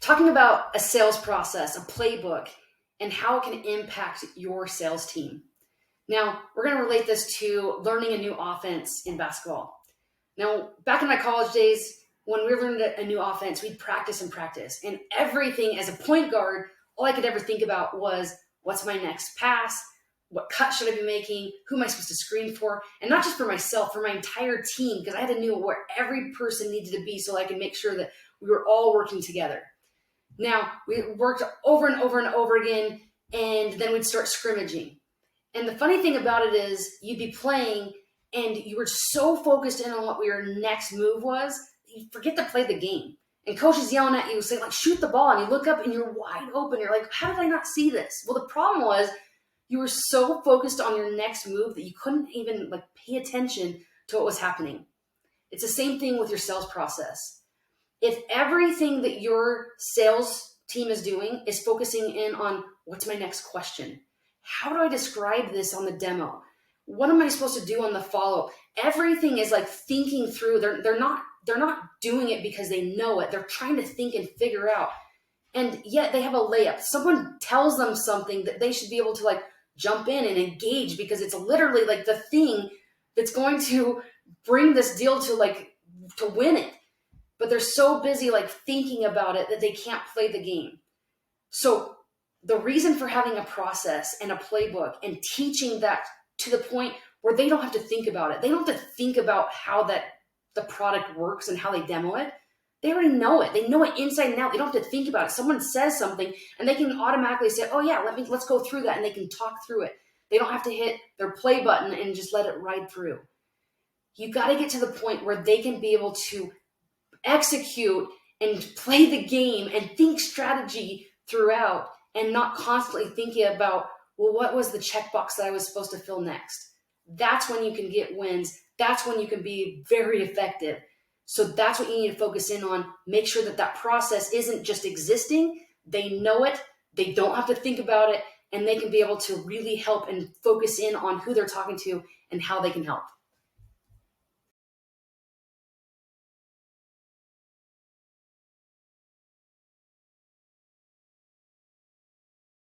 talking about a sales process, a playbook, and how it can impact your sales team. Now, we're going to relate this to learning a new offense in basketball. Now, back in my college days, when we learned a new offense, we'd practice and practice. And everything as a point guard, all I could ever think about was, what's my next pass? What cut should I be making? Who am I supposed to screen for? And not just for myself, for my entire team, because I had to know where every person needed to be so I could make sure that we were all working together. Now, we worked over and over and over again, and then we'd start scrimmaging. And the funny thing about it is you'd be playing and you were so focused in on what your next move was, you forget to play the game. And coach is yelling at you, saying, like, shoot the ball. And you look up and you're wide open. You're like, how did I not see this? Well, the problem was you were so focused on your next move that you couldn't even pay attention to what was happening. It's the same thing with your sales process. If everything that your sales team is doing is focusing in on what's my next question? How do I describe this on the demo? What am I supposed to do on the follow? Everything is thinking through. They're not doing it because they know it. They're trying to think and figure out. And yet they have a layup. Someone tells them something that they should be able to jump in and engage, because it's literally the thing that's going to bring this deal to win it. But they're so busy thinking about it that they can't play the game. So the reason for having a process and a playbook and teaching that to the point where they don't have to think about it. They don't have to think about how the product works and how they demo it. They already know it. They know it inside and out. They don't have to think about it. Someone says something and they can automatically say, oh yeah, let's go through that. And they can talk through it. They don't have to hit their play button and just let it ride through. You got to get to the point where they can be able to execute and play the game and think strategy throughout, and not constantly thinking about, well, what was the checkbox that I was supposed to fill next? That's when you can get wins. That's when you can be very effective. So that's what you need to focus in on. Make sure that process isn't just existing. They know it. They don't have to think about it, and they can be able to really help and focus in on who they're talking to and how they can help.